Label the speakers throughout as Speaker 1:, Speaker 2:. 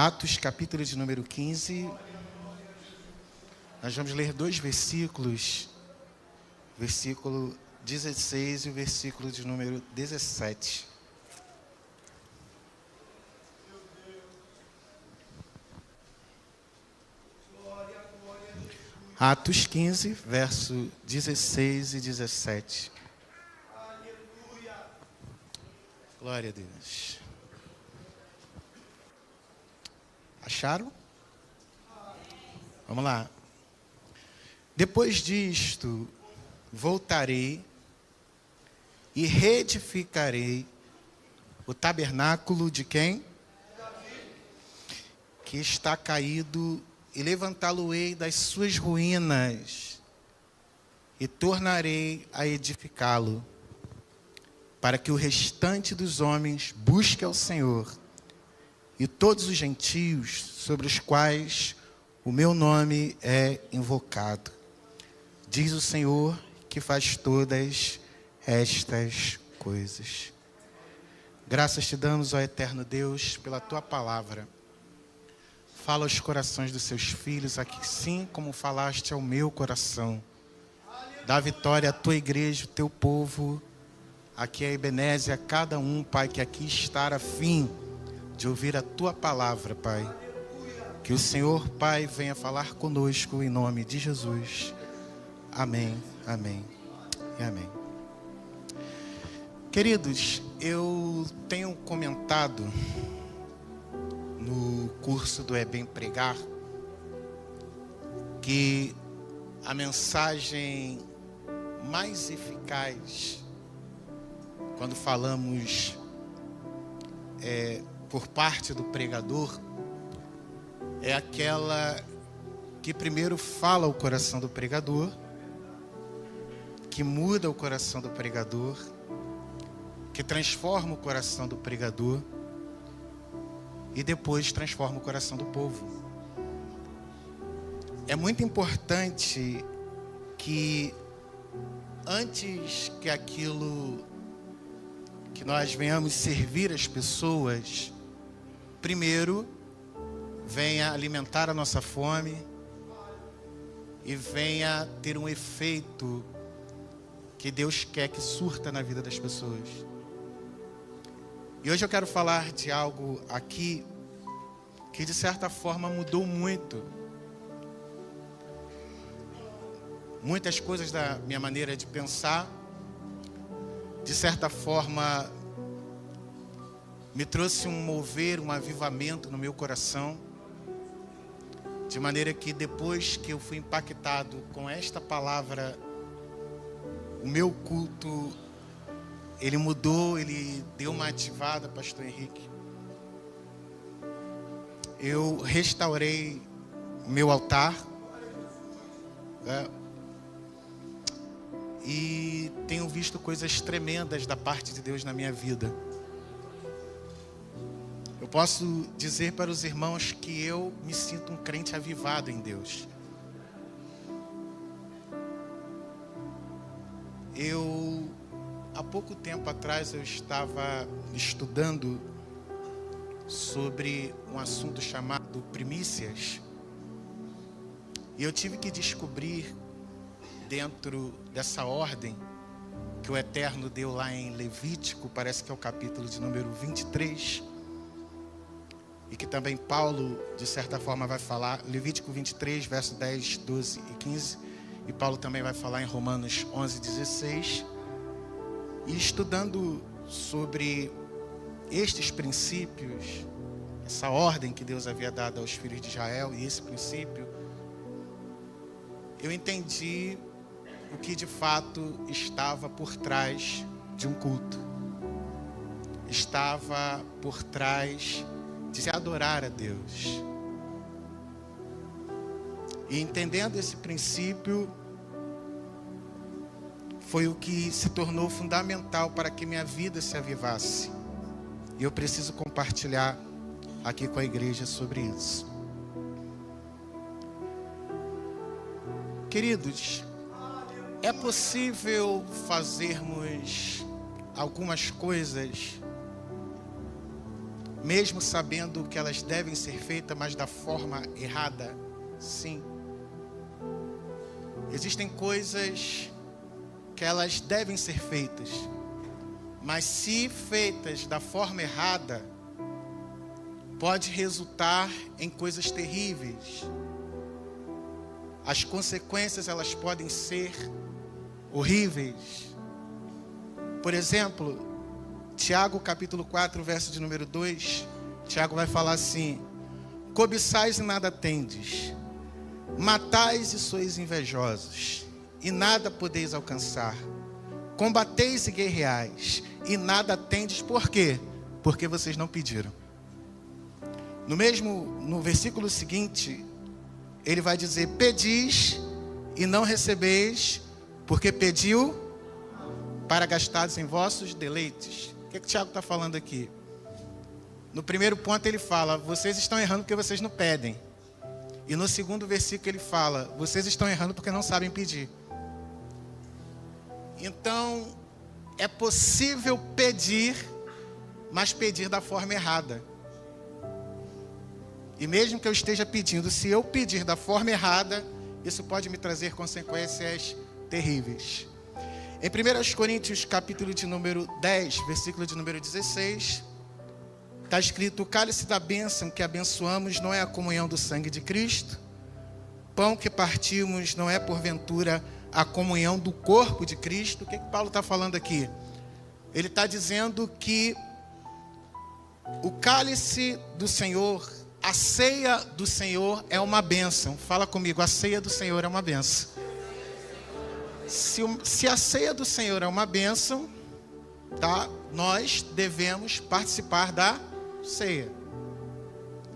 Speaker 1: Atos, capítulo de número 15. Nós vamos ler dois versículos, versículo 16 e o versículo de número 17. Atos 15, verso 16 e 17. Glória a Deus. Acharam? Vamos lá. Depois disto, voltarei e reedificarei o tabernáculo de quem? Que está caído, e levantá-lo-ei das suas ruínas, e tornarei a edificá-lo, para que o restante dos homens busque ao Senhor, e todos os gentios sobre os quais o meu nome é invocado. Diz o Senhor que faz todas estas coisas. Graças te damos, ó eterno Deus, pela tua palavra. Fala aos corações dos seus filhos, aqui sim como falaste ao meu coração. Dá vitória à tua igreja, o teu povo. Aqui é Ebenezer, a cada um, Pai, que aqui está a fim de ouvir a tua palavra, Pai. Que o Senhor, Pai, venha falar conosco em nome de Jesus. Amém, amém e amém. Queridos, eu tenho comentado no curso do É Bem Pregar que a mensagem mais eficaz quando falamos por parte do pregador é aquela que primeiro fala o coração do pregador, que muda o coração do pregador, que transforma o coração do pregador e depois transforma o coração do povo. É muito importante que antes que aquilo que nós venhamos servir as pessoas, primeiro venha alimentar a nossa fome e venha ter um efeito que Deus quer que surta na vida das pessoas. E hoje eu quero falar de algo aqui que de certa forma mudou muito. Muitas coisas da minha maneira de pensar, de certa forma, me trouxe um mover, um avivamento no meu coração, de maneira que depois que eu fui impactado com esta palavra, o meu culto, ele mudou, ele deu uma ativada, pastor Henrique. Eu restaurei o meu altar, e tenho visto coisas tremendas da parte de Deus na minha vida. Eu posso dizer para os irmãos que eu me sinto um crente avivado em Deus. Há pouco tempo atrás eu estava estudando sobre um assunto chamado primícias. E eu tive que descobrir, dentro dessa ordem que o Eterno deu lá em Levítico, parece que é o capítulo de número 23, e que também Paulo, de certa forma, vai falar, Levítico 23, verso 10, 12 e 15, e Paulo também vai falar em Romanos 11, 16, e estudando sobre estes princípios, essa ordem que Deus havia dado aos filhos de Israel, e esse princípio, eu entendi o que de fato estava por trás de um culto. Estava por trás de se adorar a Deus. E entendendo esse princípio, foi o que se tornou fundamental para que minha vida se avivasse. E eu preciso compartilhar aqui com a igreja sobre isso. Queridos, é possível fazermos algumas coisas mesmo sabendo que elas devem ser feitas, mas da forma errada? Sim. Existem coisas que elas devem ser feitas, mas se feitas da forma errada, pode resultar em coisas terríveis. As consequências, elas podem ser horríveis. Por exemplo, Tiago capítulo 4, verso de número 2, Tiago vai falar assim: cobiçais e nada tendes, matais e sois invejosos, e nada podeis alcançar. Combateis e guerreais, e nada tendes, por quê? Porque vocês não pediram. No versículo seguinte, ele vai dizer: pedis e não recebeis, porque pediu para gastares em vossos deleites. O que o Tiago está falando aqui? No primeiro ponto ele fala: vocês estão errando porque vocês não pedem. E no segundo versículo ele fala: vocês estão errando porque não sabem pedir. Então, é possível pedir, mas pedir da forma errada. E mesmo que eu esteja pedindo, se eu pedir da forma errada, isso pode me trazer consequências terríveis. Em 1 Coríntios, capítulo de número 10, versículo de número 16, está escrito: o cálice da bênção que abençoamos não é a comunhão do sangue de Cristo? Pão que partimos não é porventura a comunhão do corpo de Cristo? O que Paulo está falando aqui? Ele está dizendo que o cálice do Senhor, a ceia do Senhor é uma bênção. Fala comigo: a ceia do Senhor é uma bênção. Se a ceia do Senhor é uma bênção, tá? Nós devemos participar da ceia.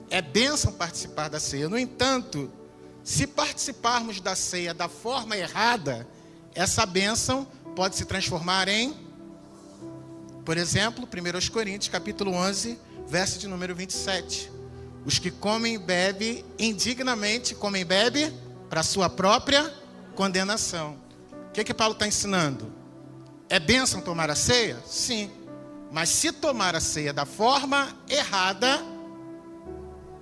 Speaker 1: É bênção participar da ceia. No entanto, se participarmos da ceia da forma errada, essa bênção pode se transformar em, por exemplo, 1 Coríntios, capítulo 11, verso de número 27. Os que comem e bebem indignamente, comem e bebem para a sua própria condenação. O que Paulo está ensinando? É bênção tomar a ceia? Sim. Mas se tomar a ceia da forma errada,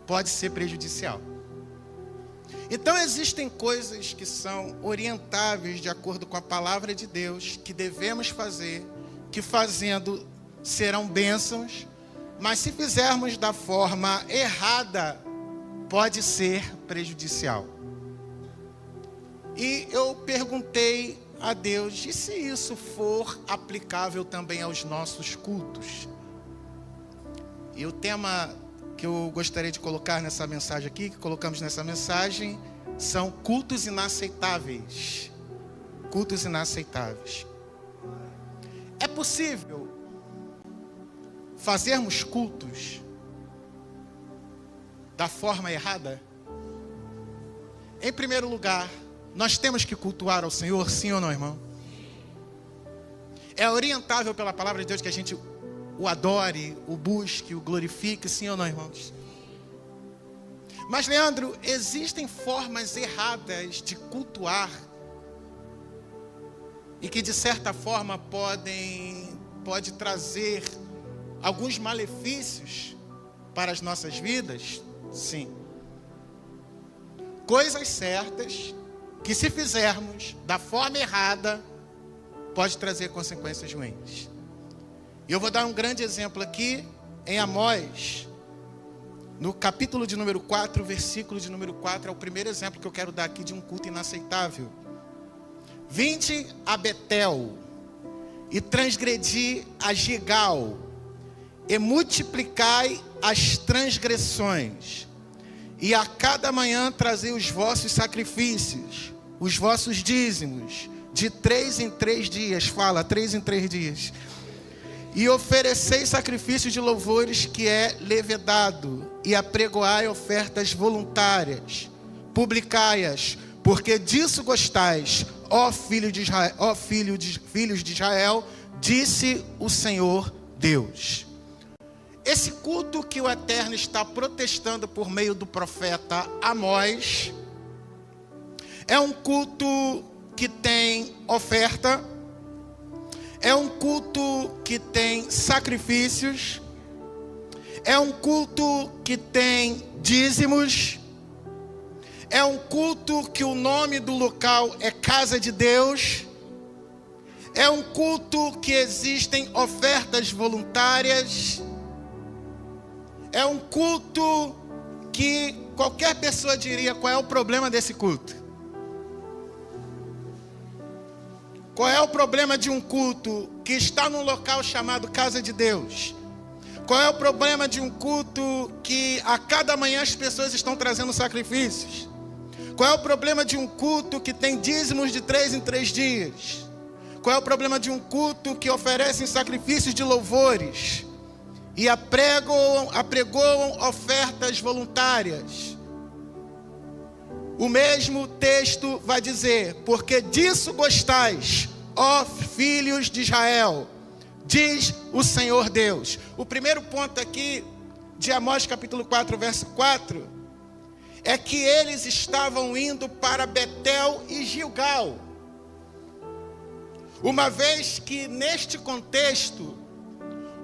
Speaker 1: pode ser prejudicial. Então existem coisas que são orientáveis de acordo com a palavra de Deus, que devemos fazer, que fazendo serão bênçãos, mas se fizermos da forma errada, pode ser prejudicial. E eu perguntei a Deus: e se isso for aplicável também aos nossos cultos? E o tema que eu gostaria de colocar nessa mensagem aqui, que colocamos nessa mensagem, são cultos inaceitáveis. Cultos inaceitáveis. É possível fazermos cultos da forma errada? Em primeiro lugar, nós temos que cultuar ao Senhor, sim ou não, irmão? É orientável pela palavra de Deus que a gente o adore, o busque, o glorifique, sim ou não, irmãos? Mas, Leandro, existem formas erradas de cultuar e que, de certa forma, pode trazer alguns malefícios para as nossas vidas? Sim. Coisas certas que, se fizermos da forma errada, pode trazer consequências ruins. E eu vou dar um grande exemplo aqui em Amós, no capítulo de número 4, versículo de número 4, é o primeiro exemplo que eu quero dar aqui de um culto inaceitável. Vinde a Betel, e transgredi a Gigal, e multiplicai as transgressões, e a cada manhã trazei os vossos sacrifícios, os vossos dízimos, de 3 em 3 dias, fala, 3 em 3 dias, e ofereceis sacrifícios de louvores que é levedado, e apregoai ofertas voluntárias, publicai-as, porque disso gostais, ó filho de Israel, filhos de Israel, disse o Senhor Deus. Esse culto que o Eterno está protestando por meio do profeta Amós, é um culto que tem oferta, é um culto que tem sacrifícios, É um culto que tem dízimos. É um culto que o nome do local é Casa de Deus. É um culto que existem ofertas voluntárias. É um culto que qualquer pessoa diria: qual é o problema desse culto? Qual é o problema de um culto que está num local chamado Casa de Deus? Qual é o problema de um culto que a cada manhã as pessoas estão trazendo sacrifícios? Qual é o problema de um culto que tem dízimos de 3 em 3 dias? Qual é o problema de um culto que oferecem sacrifícios de louvores e apregoam ofertas voluntárias? O mesmo texto vai dizer: porque disso gostais, ó filhos de Israel, diz o Senhor Deus. O primeiro ponto aqui de Amós capítulo 4, verso 4, é que eles estavam indo para Betel e Gilgal. Uma vez que neste contexto,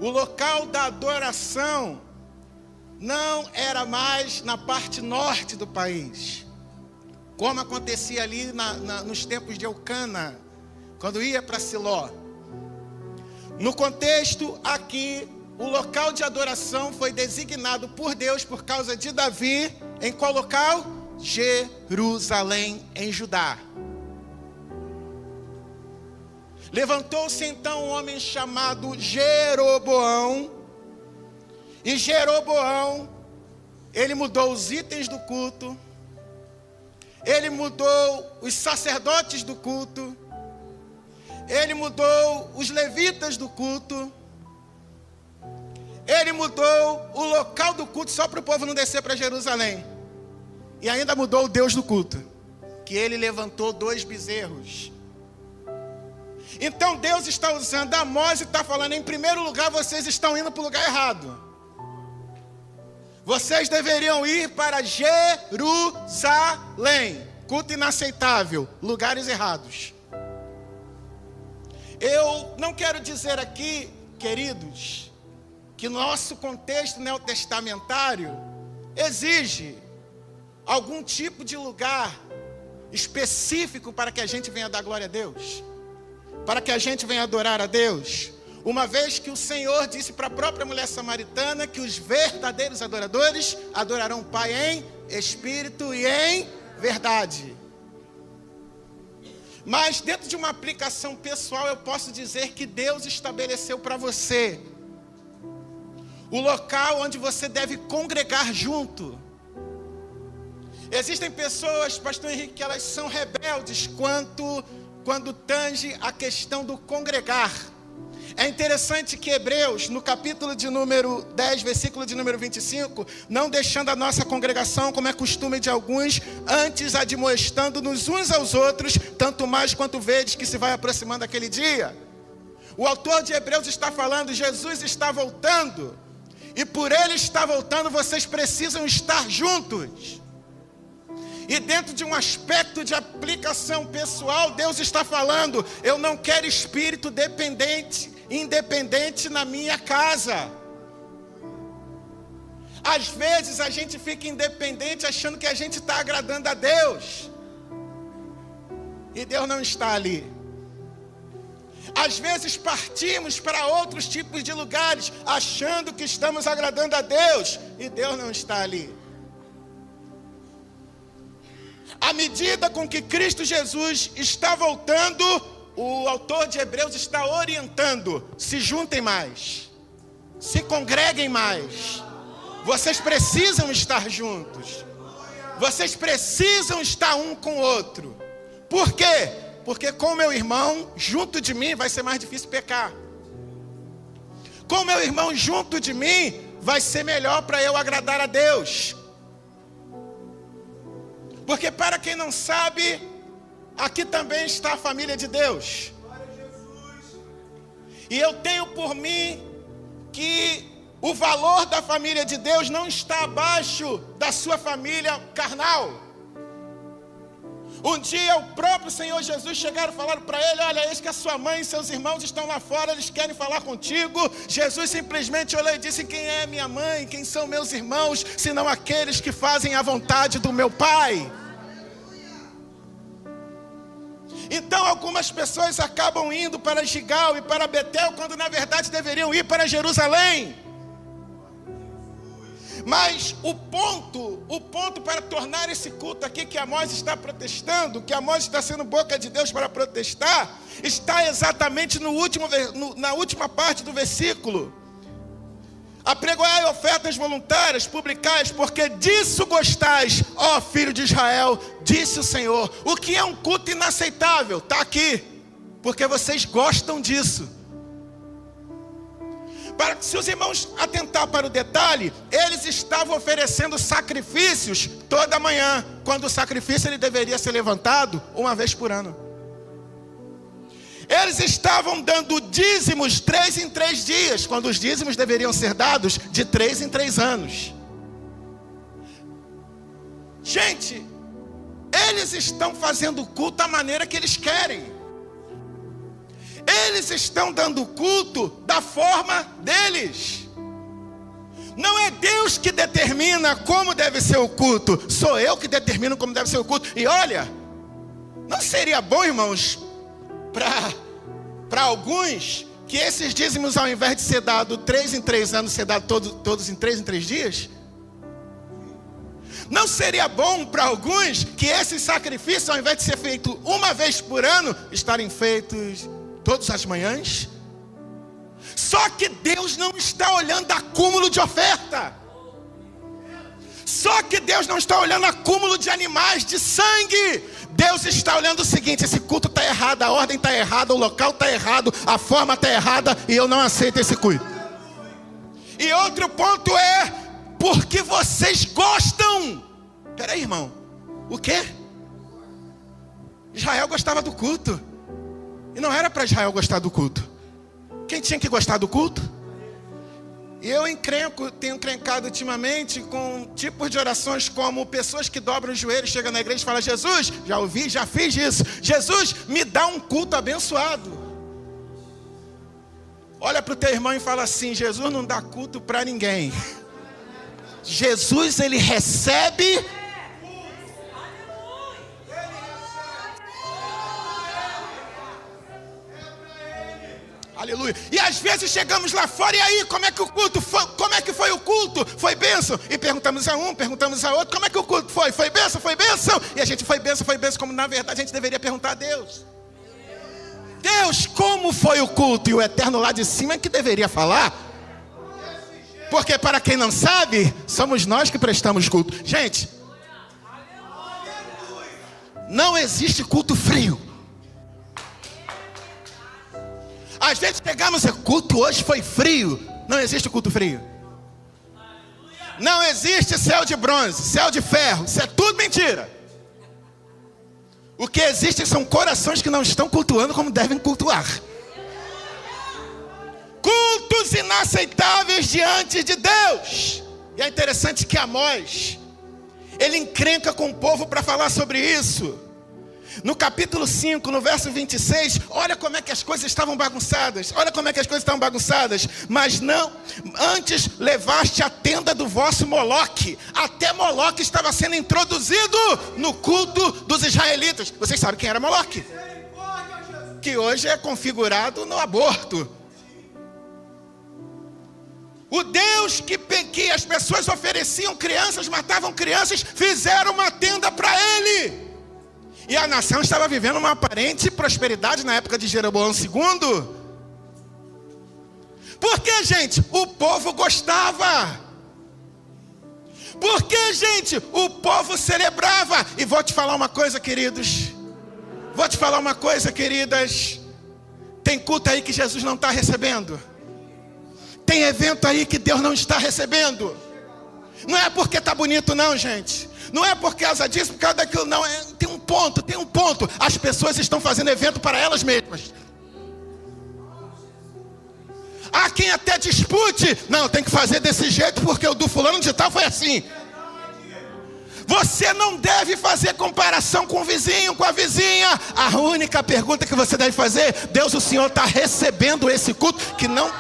Speaker 1: o local da adoração não era mais na parte norte do país, como acontecia ali nos tempos de Eucana, quando ia para Siló. No contexto aqui, o local de adoração foi designado por Deus por causa de Davi. Em qual local? Jerusalém, em Judá. Levantou-se então um homem chamado Jeroboão. E Jeroboão, ele mudou os itens do culto. Ele mudou os sacerdotes do culto. Ele mudou os levitas do culto. Ele mudou o local do culto só para o povo não descer para Jerusalém. E ainda mudou o Deus do culto, que ele levantou 2 bezerros. Então Deus está usando Amós e está falando: em primeiro lugar, vocês estão indo para o lugar errado. Vocês deveriam ir para Jerusalém. Culto inaceitável, lugares errados. Eu não quero dizer aqui, queridos, que nosso contexto neotestamentário exige algum tipo de lugar específico para que a gente venha dar glória a Deus, para que a gente venha adorar a Deus. Uma vez que o Senhor disse para a própria mulher samaritana que os verdadeiros adoradores adorarão o Pai em espírito e em verdade. Mas dentro de uma aplicação pessoal, eu posso dizer que Deus estabeleceu para você o local onde você deve congregar junto. Existem pessoas, pastor Henrique, que elas são rebeldes quando tange a questão do congregar. É interessante que Hebreus, no capítulo de número 10, versículo de número 25, não deixando a nossa congregação, como é costume de alguns, antes admoestando-nos uns aos outros, tanto mais quanto vedes que se vai aproximando aquele dia. O autor de Hebreus está falando: Jesus está voltando, e por ele estar voltando, vocês precisam estar juntos. E dentro de um aspecto de aplicação pessoal, Deus está falando: eu não quero espírito independente na minha casa. Às vezes a gente fica independente achando que a gente está agradando a Deus, e Deus não está ali. Às vezes partimos para outros tipos de lugares achando que estamos agradando a Deus, e Deus não está ali. À medida com que Cristo Jesus está voltando, o autor de Hebreus está orientando: se juntem mais, se congreguem mais. Vocês precisam estar juntos. Vocês precisam estar um com o outro. Por quê? Porque com meu irmão junto de mim vai ser mais difícil pecar. Com meu irmão junto de mim vai ser melhor para eu agradar a Deus. Porque para quem não sabe, aqui também está a família de Deus. E eu tenho por mim que o valor da família de Deus não está abaixo da sua família carnal. Um dia o próprio Senhor Jesus chegaram e falaram para ele: olha, eis que a sua mãe e seus irmãos estão lá fora, eles querem falar contigo. Jesus simplesmente olhou e disse: quem é minha mãe, quem são meus irmãos, senão aqueles que fazem a vontade do meu Pai? Então algumas pessoas acabam indo para Gigal e para Betel, quando na verdade deveriam ir para Jerusalém. Mas o ponto para tornar esse culto aqui que Amós está protestando, que Amós está sendo boca de Deus para protestar, está exatamente na última parte do versículo. Apregoai ofertas voluntárias, publicais, porque disso gostais, ó filho de Israel, disse o Senhor. O que é um culto inaceitável? Está aqui, porque vocês gostam disso. Se os irmãos atentar para o detalhe, eles estavam oferecendo sacrifícios toda manhã, quando o sacrifício ele deveria ser levantado uma vez por ano. Eles estavam dando dízimos 3 em 3 dias, quando os dízimos deveriam ser dados de 3 em 3 anos. Gente, eles estão fazendo culto da maneira que eles querem. Eles estão dando culto da forma deles. Não é Deus que determina como deve ser o culto, sou eu que determino como deve ser o culto. E olha, não seria bom, irmãos, para alguns, que esses dízimos, ao invés de ser dado 3 em 3 anos, ser dado todos em 3 dias? Não seria bom para alguns que esses sacrifícios, ao invés de ser feito uma vez por ano, estarem feitos todas as manhãs? Só que Deus não está olhando acúmulo de oferta. Só que Deus não está olhando acúmulo de animais, de sangue. Deus está olhando o seguinte: esse culto está errado, a ordem está errada, o local está errado, a forma está errada, e eu não aceito esse culto. E outro ponto é, porque vocês gostam. Peraí, irmão, o quê? Israel gostava do culto. E não era para Israel gostar do culto. Quem tinha que gostar do culto? E eu tenho encrencado ultimamente com tipos de orações como pessoas que dobram os joelhos, chegam na igreja e falam: Jesus, já ouvi, já fiz isso. Jesus, me dá um culto abençoado. Olha para o teu irmão e fala assim: Jesus não dá culto para ninguém. Jesus, ele recebe. Aleluia. E às vezes chegamos lá fora, e aí, como é que o culto foi? Como é que foi o culto? Foi bênção? E perguntamos a um, perguntamos a outro: como é que o culto foi? Foi bênção? Foi bênção? E a gente foi bênção, como na verdade a gente deveria perguntar a Deus. Deus, como foi o culto? E o eterno lá de cima é que deveria falar. Porque para quem não sabe, somos nós que prestamos culto. Gente, não existe culto frio. Às vezes pegamos o culto hoje foi frio. Não existe culto frio. Não existe céu de bronze, céu de ferro. Isso é tudo mentira. O que existe são corações que não estão cultuando como devem cultuar. Cultos inaceitáveis diante de Deus. E é interessante que Amós, ele encrenca com o povo para falar sobre isso. No capítulo 5, no verso 26, olha como é que as coisas estavam bagunçadas. Mas não, antes levaste a tenda do vosso Moloque. Até Moloque estava sendo introduzido no culto dos israelitas. Vocês sabem quem era Moloque? Que hoje é configurado no aborto. O Deus que as pessoas ofereciam crianças, matavam crianças, fizeram uma tenda para ele. E a nação estava vivendo uma aparente prosperidade na época de Jeroboão II. Porque, gente, o povo gostava. Porque, gente, o povo celebrava. E vou te falar uma coisa, queridos. Tem culto aí que Jesus não está recebendo. Tem evento aí que Deus não está recebendo. Não é porque está bonito não, gente. Não é por causa disso, por causa daquilo, não. Tem um ponto. As pessoas estão fazendo evento para elas mesmas. Há quem até dispute. Não, tem que fazer desse jeito porque o do fulano de tal foi assim. Você não deve fazer comparação com o vizinho, com a vizinha. A única pergunta que você deve fazer: Deus, o Senhor está recebendo esse culto? Que não...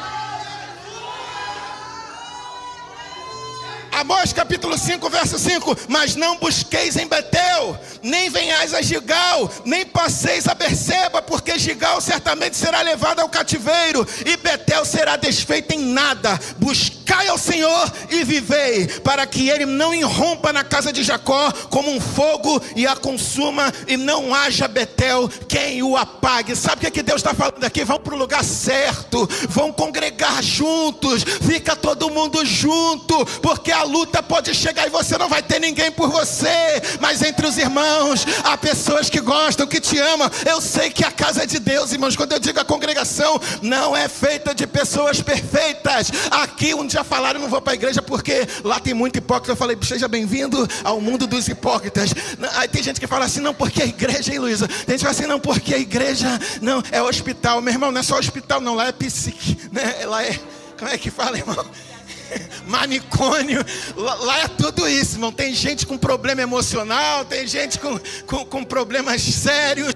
Speaker 1: Amós capítulo 5, verso 5. Mas não busqueis em Betel, nem venhais a Gilgal, nem passeis a Berseba, porque Gilgal certamente será levado ao cativeiro, e Betel será desfeita em nada. Buscai ao Senhor e vivei, para que ele não irrompa na casa de Jacó como um fogo e a consuma, e não haja Betel quem o apague. Sabe o que Deus está falando aqui? Vão para o lugar certo, vão congregar juntos, fica todo mundo junto, porque a luta pode chegar e você não vai ter ninguém por você, mas entre os irmãos há pessoas que gostam, que te amam. Eu sei que a casa é de Deus, irmãos. Quando eu digo a congregação, não é feita de pessoas perfeitas. Aqui um dia falaram: não vou para a igreja porque lá tem muito hipócrita. Eu falei: seja bem-vindo ao mundo dos hipócritas. Aí tem gente que fala assim: não, porque a igreja, hein, Luísa? Tem gente que fala assim: não, porque a igreja não é hospital. Meu irmão, não é só hospital não, lá é psique, né? Lá é, como é que fala, irmão? Manicômio. Lá é tudo isso, irmão. Tem gente com problema emocional, tem gente com problemas sérios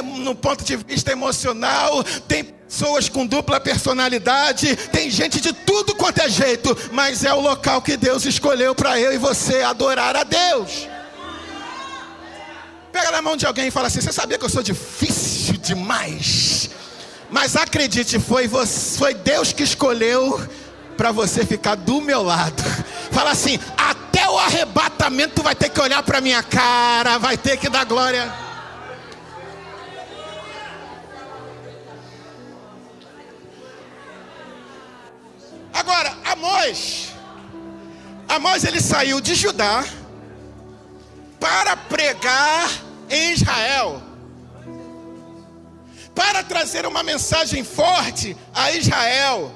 Speaker 1: no ponto de vista emocional, tem pessoas com dupla personalidade, tem gente de tudo quanto é jeito, mas é o local que Deus escolheu para eu e você adorar a Deus. Pega na mão de alguém e fala assim: você sabia que eu sou difícil demais? Mas acredite, foi Deus que escolheu para você ficar do meu lado. Fala assim: até o arrebatamento vai ter que olhar para minha cara, vai ter que dar glória. Agora, Amós ele saiu de Judá para pregar em Israel, para trazer uma mensagem forte a Israel.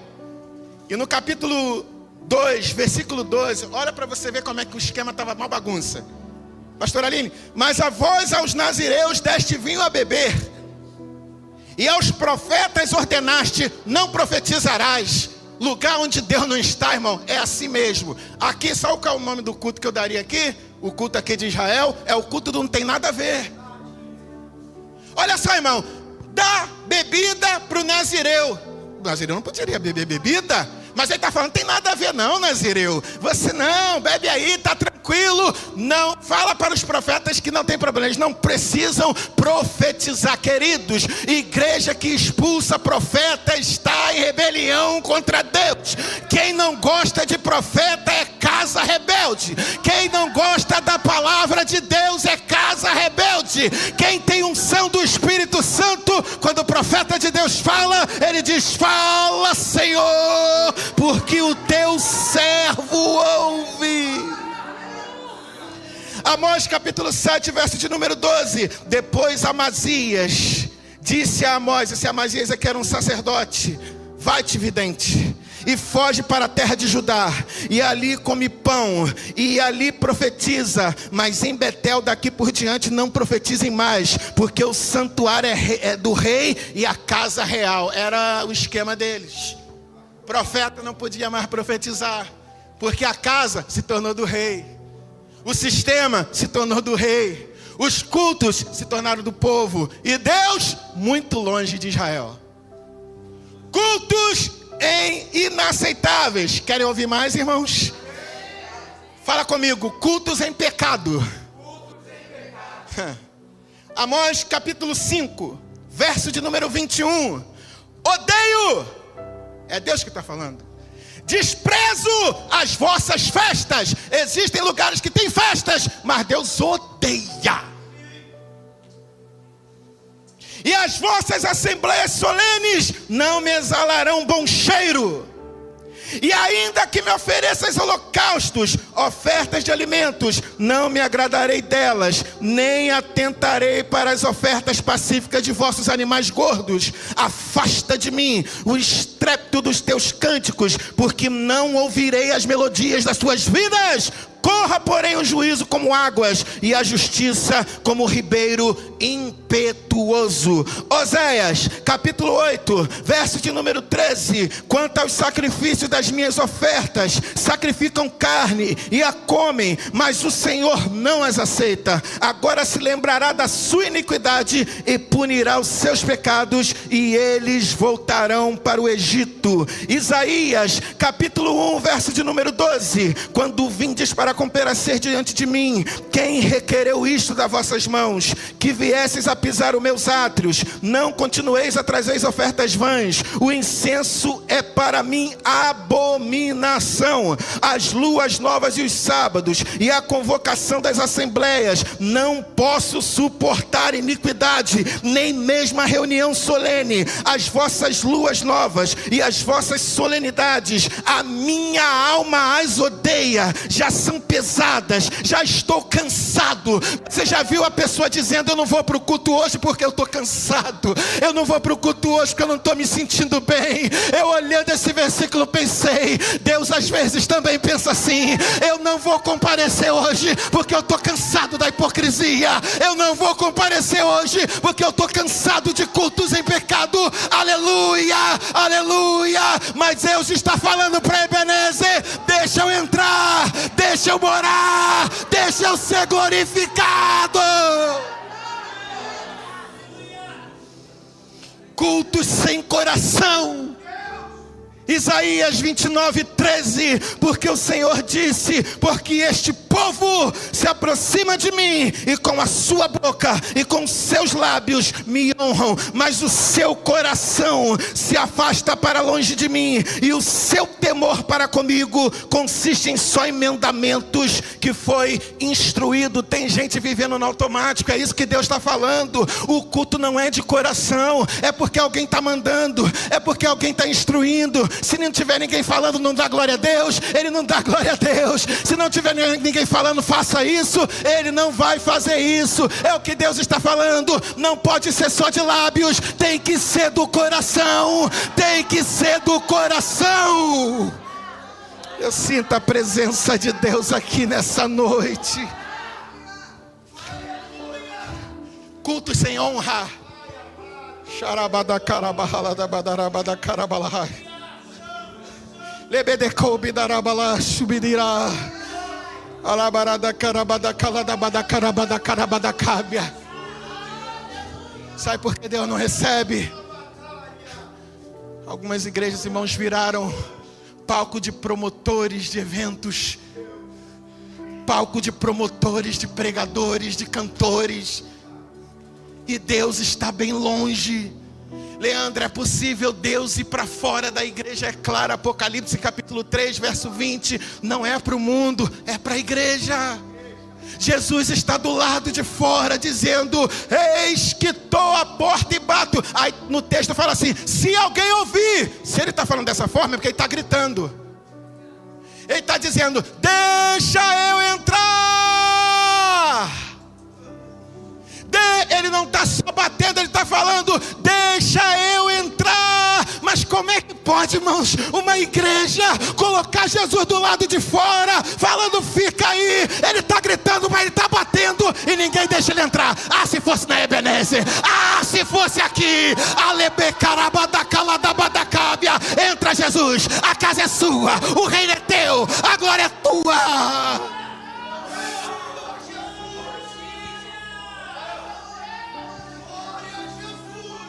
Speaker 1: E no capítulo 2, versículo 12, olha para você ver como é que o esquema estava uma bagunça. Pastor Aline: mas a vós, aos nazireus, deste vinho a beber, e aos profetas ordenaste: não profetizarás. Lugar onde Deus não está, irmão, é assim mesmo. Aqui, sabe qual é o nome do culto que eu daria aqui? O culto aqui de Israel é o culto do não tem nada a ver. Olha só, irmão, dá bebida para o nazireu. O nazireu não poderia beber bebida, mas ele está falando: tem nada a ver não, nazireu. Você não, bebe aí, está tranquilo. Não, fala para os profetas que não tem problema. Eles não precisam profetizar, queridos. Igreja que expulsa profeta está em rebelião contra Deus. Quem não gosta de profeta é casa rebelde. Quem não gosta da palavra de Deus é casa rebelde. Quem tem unção do Espírito Santo, quando o profeta de Deus fala, ele diz: fala, Senhor, porque o teu servo ouve. Amós capítulo 7, verso de número 12. Depois Amazias disse a Amós, esse Amazias aqui era um sacerdote: vai-te, vidente, e foge para a terra de Judá, e ali come pão, e ali profetiza, mas em Betel daqui por diante não profetizem mais, porque o santuário é do rei e a casa real. Era o esquema deles. Profeta não podia mais profetizar, porque a casa se tornou do rei, o sistema se tornou do rei, os cultos se tornaram do povo, e Deus muito longe de Israel. Cultos inaceitáveis. Querem ouvir mais, irmãos? Fala comigo: cultos em pecado. Amós capítulo 5, verso de número 21. Odeio, é Deus que está falando, desprezo as vossas festas. Existem lugares que tem festas, mas Deus odeia. E as vossas assembleias solenes não me exalarão bom cheiro. E ainda que me ofereças holocaustos, ofertas de alimentos, não me agradarei delas, nem atentarei para as ofertas pacíficas de vossos animais gordos. Afasta de mim o estrépito dos teus cânticos, porque não ouvirei as melodias das tuas vidas. Corra, porém, o juízo como águas, e a justiça como ribeiro impetuoso. Oséias, capítulo 8, verso de número 13. Quanto aos sacrifícios das minhas ofertas, sacrificam carne e a comem, mas o Senhor não as aceita. Agora se lembrará da sua iniquidade e punirá os seus pecados, e eles voltarão para o Egito. Isaías, capítulo 1, verso de número 12. Quando vindes para comparecer diante de mim, quem requereu isto das vossas mãos? Que viesseis a pisar os meus átrios, não continueis a trazer ofertas vãs. O incenso é para mim abominação. As luas novas e os sábados, e a convocação das assembleias, não posso suportar iniquidade, nem mesmo a reunião solene. As vossas luas novas e as vossas solenidades, a minha alma as odeia. Já são pesadas, já estou cansado. Você já viu a pessoa dizendo: eu não vou para o culto hoje porque eu estou cansado, eu não vou para o culto hoje porque eu não estou me sentindo bem. Eu olhando esse versículo pensei, Deus às vezes também pensa assim: eu não vou comparecer hoje porque eu estou cansado da hipocrisia, eu não vou comparecer hoje porque eu estou cansado de cultos em pecado. Aleluia, aleluia. Mas Deus está falando para Ebenezer: deixa eu entrar, deixa eu morar, deixa eu ser glorificado. Cultos sem coração. Isaías 29, 13. Porque o Senhor disse: porque este povo se aproxima de mim, e com a sua boca e com seus lábios me honram, mas o seu coração se afasta para longe de mim, e o seu temor para comigo consiste em só em mandamentos que foi instruído. Tem gente vivendo no automático, é isso que Deus está falando. O culto não é de coração, é porque alguém está mandando, é porque alguém está instruindo. Se não tiver ninguém falando, não dá glória a Deus, ele não dá glória a Deus. Se não tiver ninguém falando, faça isso, ele não vai fazer isso. É o que Deus está falando. Não pode ser só de lábios, tem que ser do coração, tem que ser do coração. Eu sinto a presença de Deus aqui nessa noite. Cultos sem honra. Lebedecoubi darabala subidirá. Alabarada carabada caladabada carabada carabada cábia. Sabe por que Deus não recebe? Algumas igrejas, irmãos, viraram palco de promotores de eventos, palco de promotores, de pregadores, de cantores, e Deus está bem longe. Leandro, é possível Deus ir para fora da igreja? É claro, Apocalipse capítulo 3, verso 20, não é para o mundo, é para a igreja. Jesus está do lado de fora dizendo: eis que estou à porta e bato. Aí no texto fala assim: se alguém ouvir. Se ele está falando dessa forma é porque ele está gritando. Ele está dizendo: deixa eu entrar. Ele não está só batendo, ele está falando: deixa eu entrar. Mas como é que pode, irmãos, uma igreja colocar Jesus do lado de fora, falando fica aí? Ele está gritando, mas ele está batendo e ninguém deixa ele entrar. Ah, se fosse na Ebenezer, ah, se fosse aqui, entra Jesus, a casa é sua, o reino é teu, a glória é tua.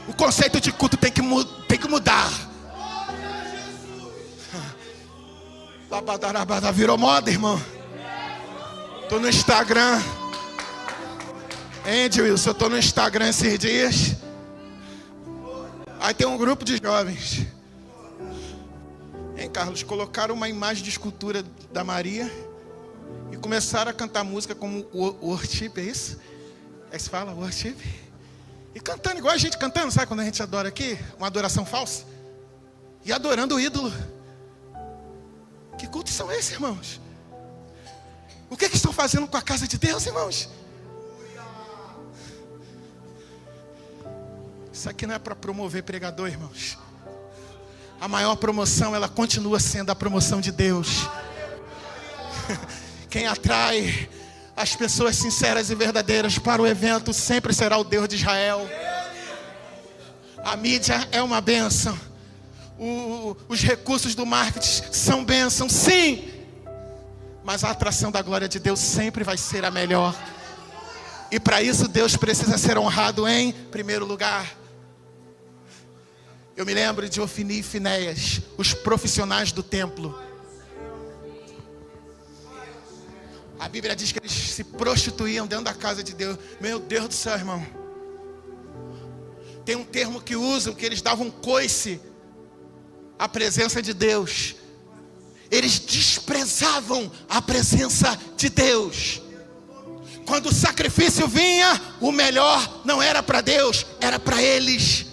Speaker 1: O conceito de culto tem que mudar. Virou moda, irmão. Tô no Instagram. Andy Wilson, eu tô no Instagram esses dias. Aí tem um grupo de jovens. Hein, Carlos? Colocaram uma imagem de escultura da Maria e começaram a cantar música como worship, é isso? É que se fala worship? E cantando igual a gente cantando, sabe quando a gente adora aqui? Uma adoração falsa. E adorando o ídolo. Que cultos são esses, irmãos? O que estão fazendo com a casa de Deus, irmãos? Isso aqui não é para promover pregador, irmãos. A maior promoção, ela continua sendo a promoção de Deus. Quem atrai as pessoas sinceras e verdadeiras para o evento sempre será o Deus de Israel. A mídia é uma bênção. Os recursos do marketing são bênção, sim. Mas a atração da glória de Deus sempre vai ser a melhor. E para isso Deus precisa ser honrado em primeiro lugar. Eu me lembro de Ofni e Finéias, os profissionais do templo. A Bíblia diz que eles se prostituíam dentro da casa de Deus. Meu Deus do céu, irmão. Tem um termo que usam, que eles davam coice à presença de Deus. Eles desprezavam a presença de Deus. Quando o sacrifício vinha, o melhor não era para Deus, era para eles.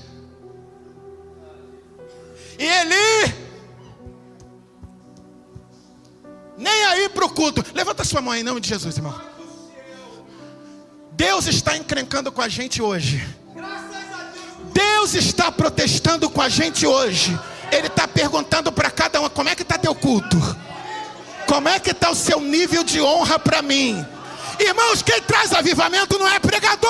Speaker 1: E Eli, nem aí para o culto. Levanta sua mão em nome de Jesus, irmão. Deus está encrencando com a gente hoje. Deus está protestando com a gente hoje. Ele está perguntando para cada um: como é que está teu culto? Como é que está o seu nível de honra para mim? Irmãos, quem traz avivamento não é pregador.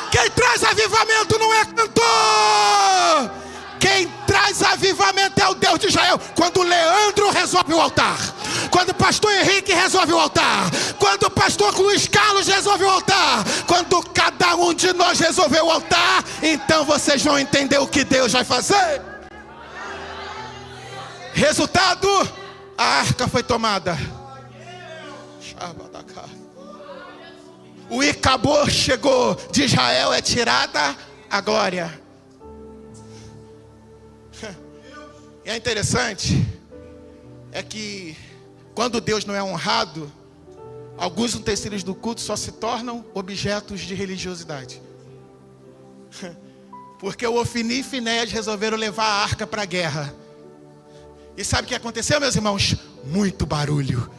Speaker 1: Quem traz avivamento não é cantor. Quem traz avivamento é o Deus de Israel. Quando o Leandro resolve o altar, quando o pastor Henrique resolve o altar, quando o pastor Luiz Carlos resolve o altar, quando cada um de nós resolver o altar, então vocês vão entender o que Deus vai fazer. Resultado: a arca foi tomada. O Icabô chegou. De Israel é tirada a glória. E é interessante é que quando Deus não é honrado, alguns utensílios do culto só se tornam objetos de religiosidade. Porque o Ofni e Finéias resolveram levar a arca para a guerra. E sabe o que aconteceu, meus irmãos? Muito barulho.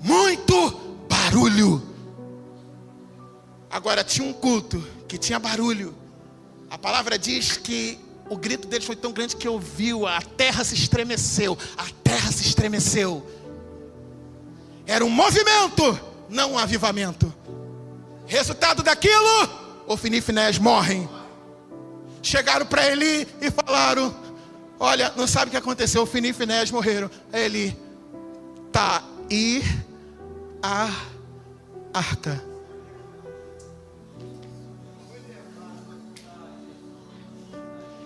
Speaker 1: Muito barulho. Agora, tinha um culto que tinha barulho. A palavra diz que o grito deles foi tão grande que ouviu, a terra se estremeceu. A terra se estremeceu. Era um movimento, não um avivamento. Resultado daquilo: Ofni e Finéias morrem. Chegaram para Eli e falaram: olha, não sabe o que aconteceu, Ofni e Finéias morreram. Eli, tá, e a arca?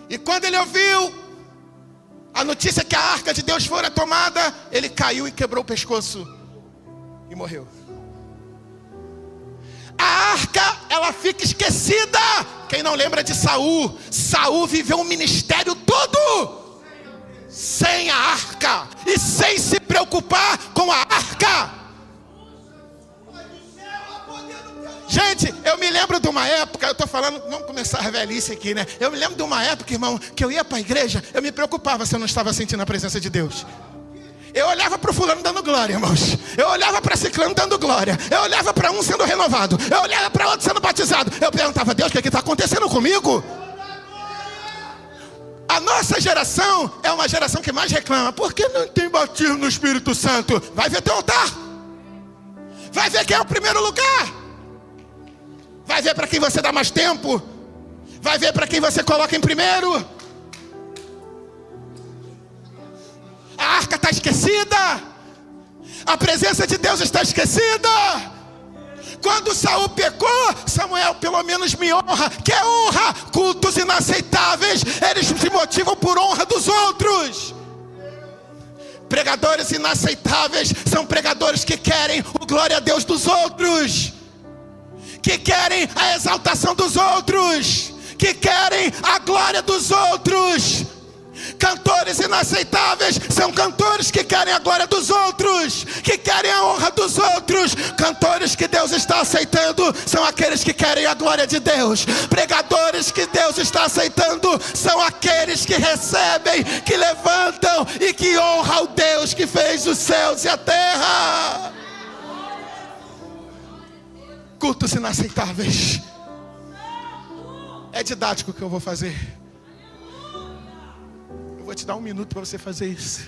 Speaker 1: E quando ele ouviu a notícia que a arca de Deus fora tomada, ele caiu e quebrou o pescoço e morreu. A arca, ela fica esquecida. Quem não lembra de Saul? Saul viveu um ministério todo sem a arca e sem se preocupar com a arca. Gente, eu me lembro de uma época, eu estou falando, vamos começar a velhice aqui, né? Eu me lembro de uma época, irmão, que eu ia para a igreja, eu me preocupava se eu não estava sentindo a presença de Deus. Eu olhava para o fulano dando glória, irmãos. Eu olhava para ciclano dando glória. Eu olhava para um sendo renovado. Eu olhava para outro sendo batizado. Eu perguntava: Deus, o que está acontecendo comigo? A nossa geração é uma geração que mais reclama: por que não tem batismo no Espírito Santo? Vai ver teu altar. Vai ver quem é o primeiro lugar. Vai ver para quem você dá mais tempo. Vai ver para quem você coloca em primeiro. A arca está esquecida. A presença de Deus está esquecida. Quando Saul pecou, Samuel, pelo menos me honra. Que é honra? Cultos inaceitáveis, eles se motivam por honra dos outros. Pregadores inaceitáveis são pregadores que querem o glória a Deus dos outros, que querem a exaltação dos outros, que querem a glória dos outros. Cantores inaceitáveis são cantores que querem a glória dos outros, que querem a honra dos outros. Cantores que Deus está aceitando são aqueles que querem a glória de Deus. Pregadores que Deus está aceitando são aqueles que recebem, que levantam e que honram o Deus que fez os céus e a terra. Cultos inaceitáveis. É didático o que eu vou fazer. Eu vou te dar 1 minuto para você fazer isso.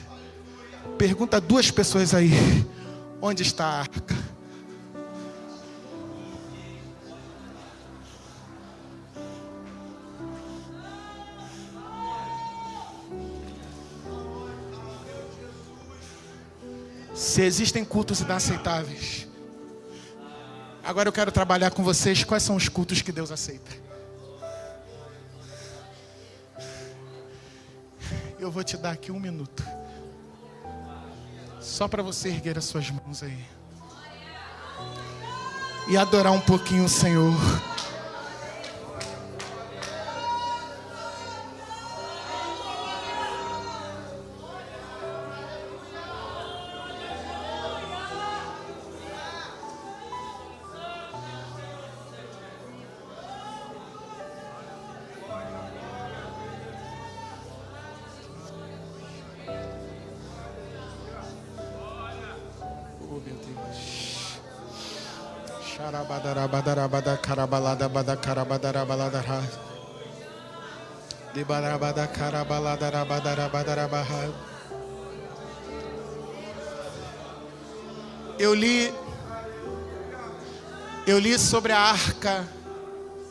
Speaker 1: Pergunta a 2 pessoas aí: onde está a arca? Se existem cultos inaceitáveis, agora eu quero trabalhar com vocês. Quais são os cultos que Deus aceita? Eu vou te dar aqui 1 minuto, só para você erguer as suas mãos aí e adorar um pouquinho o Senhor. Oh, meu Deus. Xarabadarabada carabalada bada carabadarabalada. De barabada carabalada rabadarabadarabada. Eu li sobre a arca.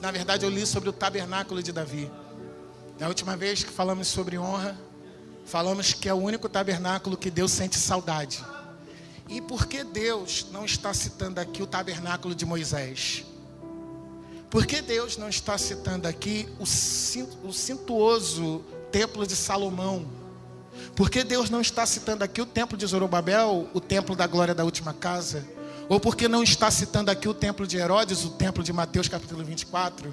Speaker 1: Na verdade, eu li sobre o tabernáculo de Davi. Na última vez que falamos sobre honra, falamos que é o único tabernáculo que Deus sente saudade. E por que Deus não está citando aqui o tabernáculo de Moisés? Por que Deus não está citando aqui o suntuoso templo de Salomão? Por que Deus não está citando aqui o templo de Zorobabel, o templo da glória da última casa? Ou por que não está citando aqui o templo de Herodes, o templo de Mateus capítulo 24?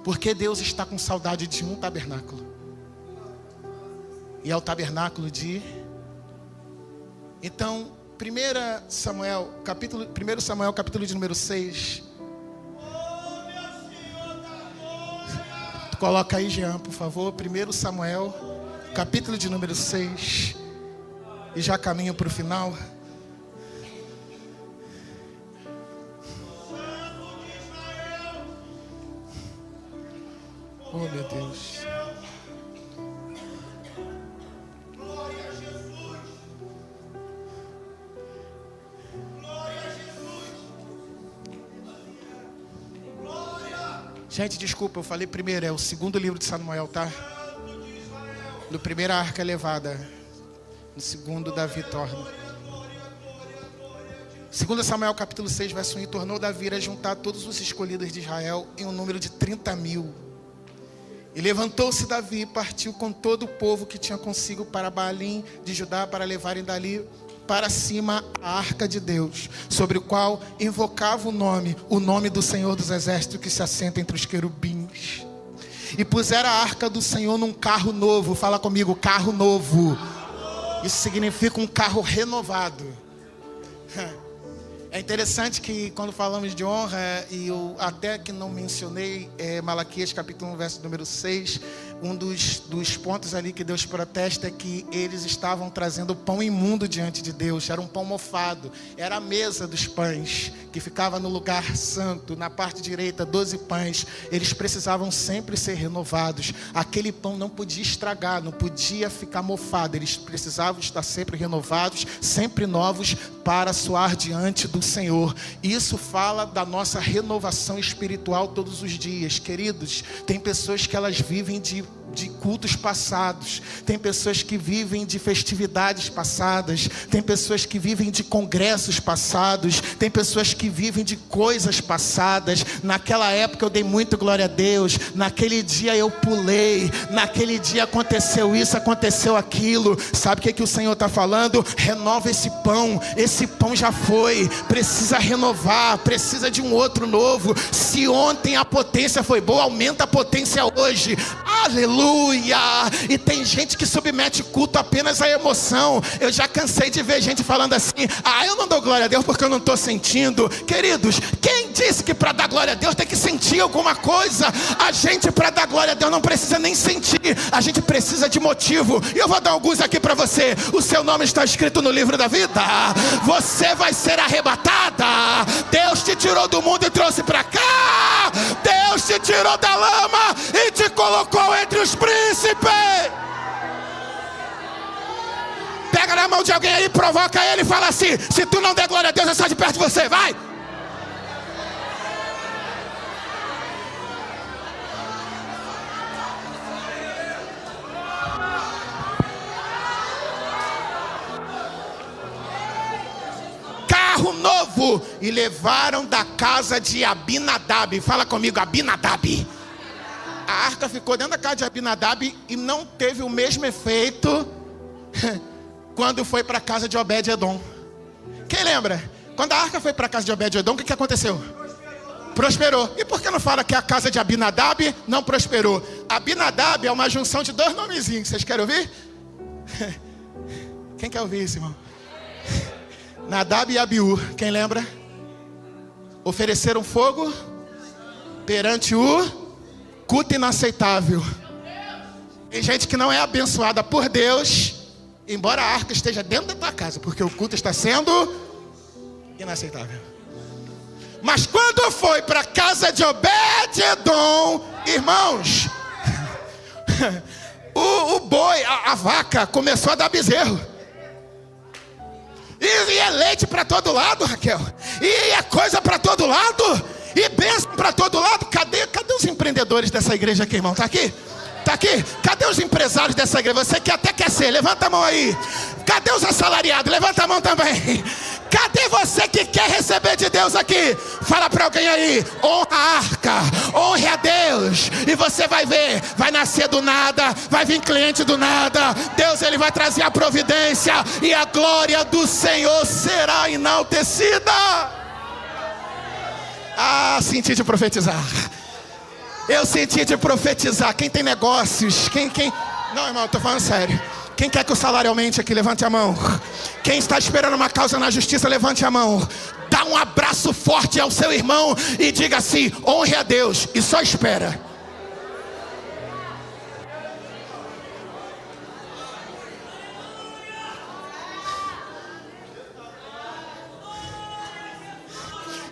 Speaker 1: Porque Deus está com saudade de um tabernáculo. E é o tabernáculo de... Então, 1 Samuel, capítulo de número 6. Tu coloca aí, Jean, por favor. 1 Samuel, capítulo de número 6. E já caminho para o final. Oh, meu Deus. Gente, desculpa, eu falei primeiro, é o 2º livro de Samuel, tá? No primeiro a arca é levada, no 2º Davi torna. 2 Samuel capítulo 6, verso 1. E tornou Davi a juntar todos os escolhidos de Israel em um número de 30.000. E levantou-se Davi e partiu com todo o povo que tinha consigo para Baalim de Judá, para levarem dali para cima a arca de Deus, sobre o qual invocava o nome do Senhor dos Exércitos, que se assenta entre os querubins. E puseram a arca do Senhor num carro novo. Fala comigo, carro novo. Isso significa um carro renovado. É interessante que quando falamos de honra, e eu até que não mencionei, Malaquias capítulo 1, verso número 6, um dos pontos ali que Deus protesta é que eles estavam trazendo pão imundo diante de Deus. Era um pão mofado, era a mesa dos pães, que ficava no lugar santo, na parte direita, 12 pães. Eles precisavam sempre ser renovados. Aquele pão não podia estragar, não podia ficar mofado. Eles precisavam estar sempre renovados, sempre novos, para soar diante do Senhor. Isso fala da nossa renovação espiritual todos os dias. Queridos, tem pessoas que elas vivem de cultos passados, tem pessoas que vivem de festividades passadas, tem pessoas que vivem de congressos passados, tem pessoas que vivem de coisas passadas. Naquela época eu dei muito glória a Deus, naquele dia eu pulei, naquele dia aconteceu isso, aconteceu aquilo. Sabe o que o Senhor está falando? Renova esse pão já foi, precisa renovar, precisa de um outro novo. Se ontem a potência foi boa, aumenta a potência hoje. Aleluia. E tem gente que submete culto apenas à emoção. Eu já cansei de ver gente falando assim: eu não dou glória a Deus porque eu não estou sentindo. Queridos, quem disse que para dar glória a Deus tem que sentir alguma coisa? A gente, para dar glória a Deus, não precisa nem sentir, a gente precisa de motivo. E eu vou dar alguns aqui para você. O seu nome está escrito no livro da vida. Você vai ser arrebatada. Deus te tirou do mundo e trouxe para cá. Deus te tirou da lama e te colocou entre os príncipes. Pega na mão de alguém aí, provoca ele e fala assim: se tu não der glória a Deus, eu saio de perto de você, vai! Carro novo, e levaram da casa de Abinadab. Fala comigo, Abinadab. A arca ficou dentro da casa de Abinadab e não teve o mesmo efeito quando foi para a casa de Obed-Edom. Quem lembra? Quando a arca foi para a casa de Obed-Edom, o que aconteceu? Prosperou. E por que não fala que a casa de Abinadab não prosperou? Abinadab é uma junção de dois nomezinhos. Vocês querem ouvir? Quem quer ouvir isso, irmão? Nadab e Abiú. Quem lembra? Ofereceram fogo perante o culto inaceitável. Tem gente que não é abençoada por Deus, embora a arca esteja dentro da tua casa, porque o culto está sendo inaceitável. Mas quando foi para a casa de Obed-Edom, irmãos, o boi, a vaca começou a dar bezerro. E é leite para todo lado, Raquel. E é coisa para todo lado. E bênção para todo lado. Cadê os empreendedores dessa igreja aqui, irmão? Tá aqui? Tá aqui? Cadê os empresários dessa igreja? Você que até quer ser, levanta a mão aí. Cadê os assalariados? Levanta a mão também. Cadê você que quer receber de Deus aqui? Fala para alguém aí: honra a arca, honre a Deus, e você vai ver, vai nascer do nada, vai vir cliente do nada. Deus, ele vai trazer a providência, e a glória do Senhor será enaltecida. Ah, senti de profetizar. Eu senti de profetizar. Quem tem negócios, quem... Não, irmão, eu tô falando sério. Quem quer que o salário aumente aqui, levante a mão. Quem está esperando uma causa na justiça, levante a mão. Dá um abraço forte ao seu irmão e diga assim: honre a Deus, e só espera.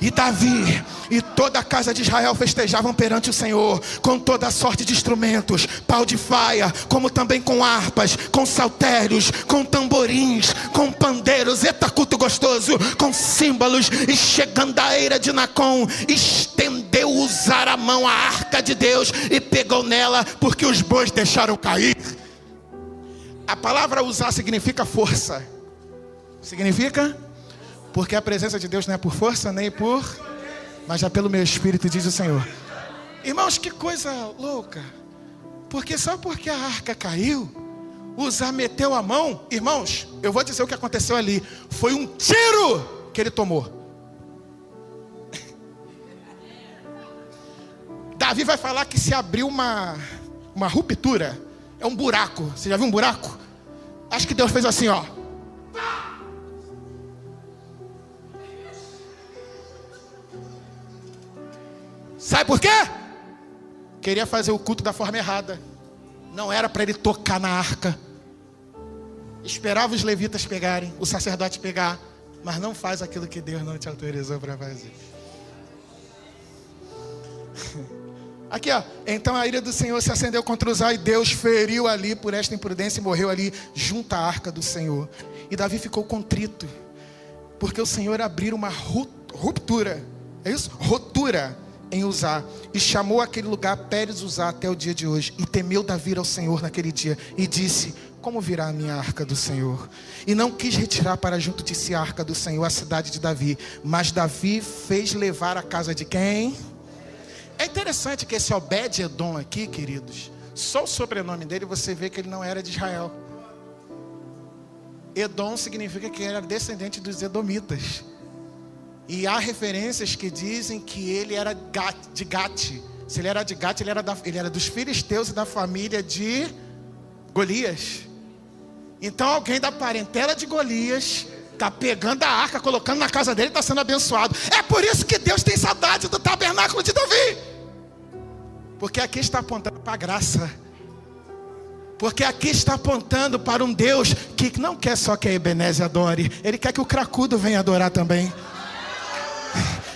Speaker 1: E Davi e toda a casa de Israel festejavam perante o Senhor com toda a sorte de instrumentos, pau de faia, como também com harpas, com saltérios, com tamborins, com pandeiros, eita culto gostoso, com símbolos. E chegando a eira de Nacon, estendeu usar a mão à arca de Deus e pegou nela, porque os bois deixaram cair. A palavra usar significa força. Significa? Porque a presença de Deus não é por força nem por... mas já pelo meu espírito, diz o Senhor. Irmãos, que coisa louca. Porque só porque a arca caiu, Uzá meteu a mão. Irmãos, eu vou dizer o que aconteceu ali. Foi um tiro que ele tomou. Davi vai falar que se abriu uma ruptura. É um buraco. Você já viu um buraco? Acho que Deus fez assim, ó. Sabe por quê? Queria fazer o culto da forma errada. Não era para ele tocar na arca. Esperava os levitas pegarem, o sacerdote pegar. Mas não faz aquilo que Deus não te autorizou para fazer. Aqui, ó. Então a ira do Senhor se acendeu contra Uzá, e Deus feriu ali por esta imprudência e morreu ali junto à arca do Senhor. E Davi ficou contrito, porque o Senhor abriu uma ruptura. É isso? Rotura em Uzá, e chamou aquele lugar Pérez Uzá até o dia de hoje. E temeu Davi ao Senhor naquele dia, e disse: como virá a minha arca do Senhor? E não quis retirar para junto de si a arca do Senhor, a cidade de Davi. Mas Davi fez levar a casa de quem? É interessante que esse Obed-Edom aqui, queridos, só o sobrenome dele você vê que ele não era de Israel. Edom significa que ele era descendente dos edomitas. E há referências que dizem que ele era de Gate. Se ele era de Gate, ele era dos filisteus e da família de Golias. Então alguém da parentela de Golias está pegando a arca, colocando na casa dele e está sendo abençoado. É por isso que Deus tem saudade do tabernáculo de Davi. Porque aqui está apontando para a graça. Porque aqui está apontando para um Deus que não quer só que a Ebenezer adore. Ele quer que o cracudo venha adorar também.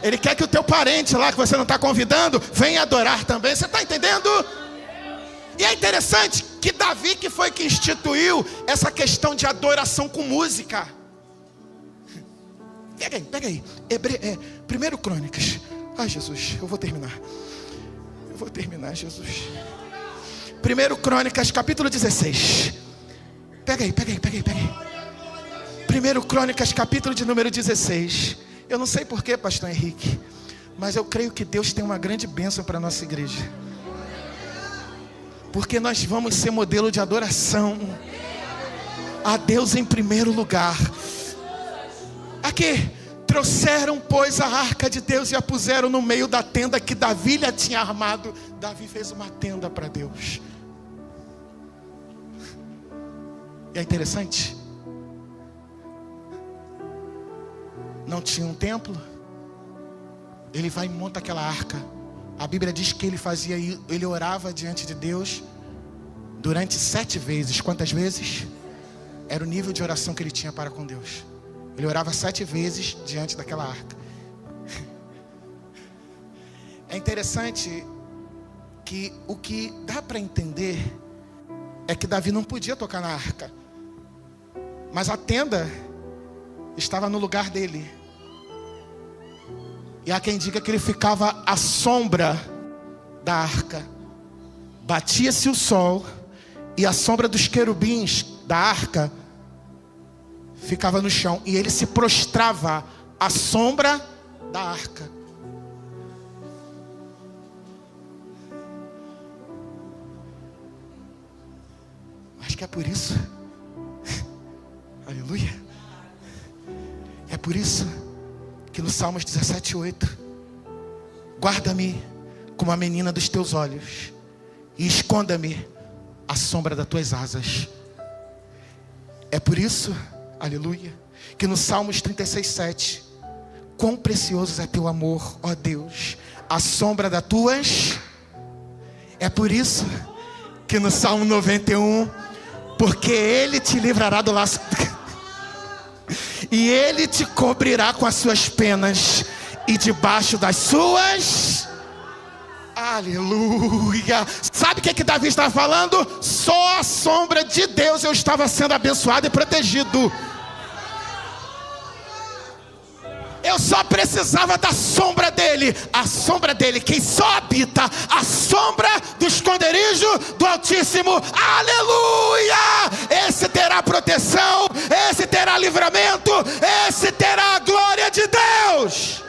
Speaker 1: Ele quer que o teu parente lá, que você não está convidando, venha adorar também. Você está entendendo? E é interessante que Davi que foi que instituiu essa questão de adoração com música. Pega aí. 1 Crônicas. Ai, Jesus, eu vou terminar, Jesus. 1 Crônicas, capítulo 16. Pega aí. 1 Crônicas, capítulo de número 16. Eu não sei porquê, pastor Henrique, mas eu creio que Deus tem uma grande bênção para a nossa igreja. Porque nós vamos ser modelo de adoração a Deus em primeiro lugar. Aqui, trouxeram, pois, a arca de Deus e a puseram no meio da tenda que Davi lhe tinha armado. Davi fez uma tenda para Deus. E é interessante, não tinha um templo. Ele vai e monta aquela arca. A Bíblia diz que ele orava diante de Deus durante 7 vezes. Quantas vezes? Era o nível de oração que ele tinha para com Deus. Ele orava 7 vezes diante daquela arca. É interessante que o que dá para entender é que Davi não podia tocar na arca, mas a tenda estava no lugar dele. E há quem diga que ele ficava à sombra da arca. Batia-se o sol e a sombra dos querubins da arca ficava no chão. E ele se prostrava à sombra da arca. Acho que é por isso. Aleluia. É por isso que no Salmos 17:8, guarda-me como a menina dos teus olhos e esconda-me à sombra das tuas asas. É por isso, aleluia, que no Salmos 36:7, quão precioso é teu amor, ó Deus, à sombra das tuas. É por isso que no Salmo 91, porque Ele te livrará do laço e Ele te cobrirá com as suas penas, e debaixo das suas, aleluia. Sabe o que Davi estava falando? Só a sombra de Deus eu estava sendo abençoado e protegido. Eu só precisava da sombra dele. A sombra dele, quem só habita a sombra do esconderijo do Altíssimo, aleluia, esse terá proteção, esse terá livramento, esse terá a glória de Deus.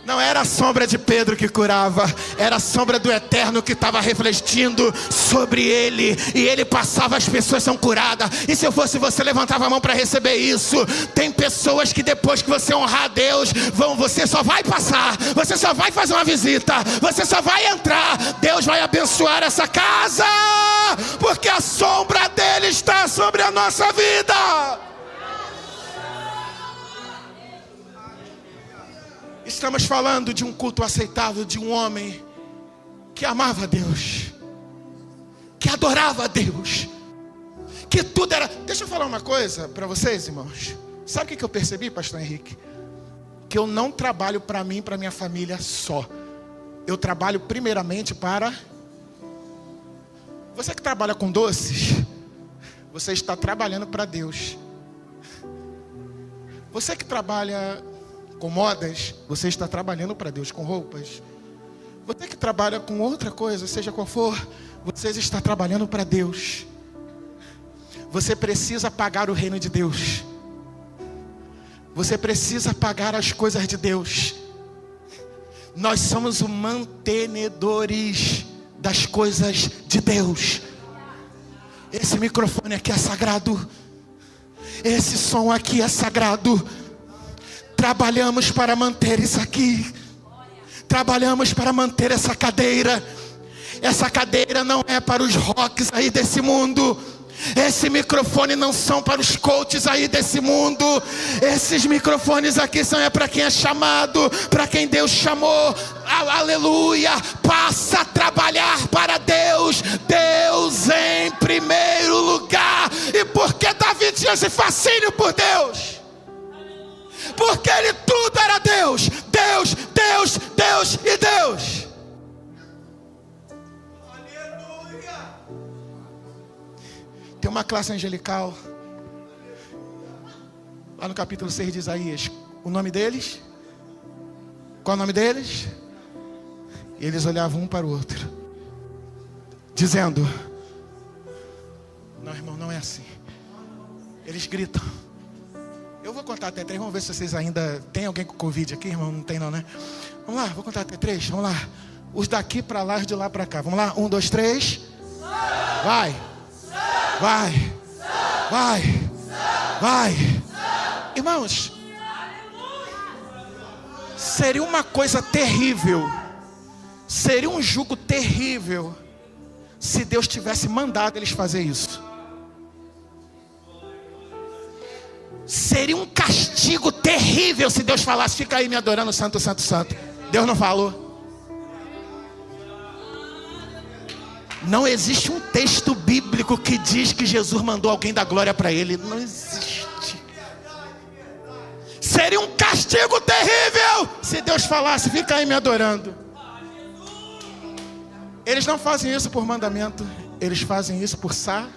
Speaker 1: Não era a sombra de Pedro que curava, era a sombra do Eterno que estava refletindo sobre ele, e ele passava, as pessoas são curadas. E se eu fosse você, levantava a mão para receber isso. Tem pessoas que depois que você honrar a Deus, você só vai passar, você só vai fazer uma visita, você só vai entrar, Deus vai abençoar essa casa, porque a sombra dele está sobre a nossa vida. Estamos falando de um culto aceitável, de um homem que amava a Deus, que adorava a Deus, que tudo era... Deixa eu falar uma coisa para vocês, irmãos. Sabe o que eu percebi, pastor Henrique? Que eu não trabalho para mim e para minha família só. Eu trabalho primeiramente para... Você que trabalha com doces, você está trabalhando para Deus. Você que trabalha com modas, você está trabalhando para Deus. Com roupas, você que trabalha com outra coisa, seja qual for, você está trabalhando para Deus. Você precisa pagar o reino de Deus. Você precisa pagar as coisas de Deus. Nós somos os mantenedores das coisas de Deus. Esse microfone aqui é sagrado. Esse som aqui é sagrado. Trabalhamos para manter isso aqui. Trabalhamos para manter essa cadeira. Essa cadeira não é para os rocks aí desse mundo. Esse microfone não são para os coaches aí desse mundo. Esses microfones aqui são para quem é chamado, para quem Deus chamou. Aleluia. Passa a trabalhar para Deus. Deus em primeiro lugar. E por que Davi tinha esse fascínio por Deus? Porque ele tudo era Deus. Deus, Deus, Deus e Deus.
Speaker 2: Tem uma classe angelical, lá no capítulo 6 de Isaías. O nome deles? Qual é o nome deles? E eles olhavam um para o outro, dizendo: não, irmão, não é assim. Eles gritam. Eu vou contar até 3, vamos ver se vocês ainda... Tem alguém com Covid aqui, irmão? Não tem não, né? Vamos lá, vou contar até 3, vamos lá. Os daqui para lá, os de lá para cá. Vamos lá, 1, 2, 3. Vai. Vai. Vai. Vai. Irmãos, seria uma coisa terrível, seria um jugo terrível, se Deus tivesse mandado eles fazer isso. Seria um castigo terrível se Deus falasse: fica aí me adorando, santo, santo, santo. Deus não falou. Não existe um texto bíblico que diz que Jesus mandou alguém dar glória para ele. Não existe. Seria um castigo terrível se Deus falasse: fica aí me adorando. Eles não fazem isso por mandamento, eles fazem isso por satisfação.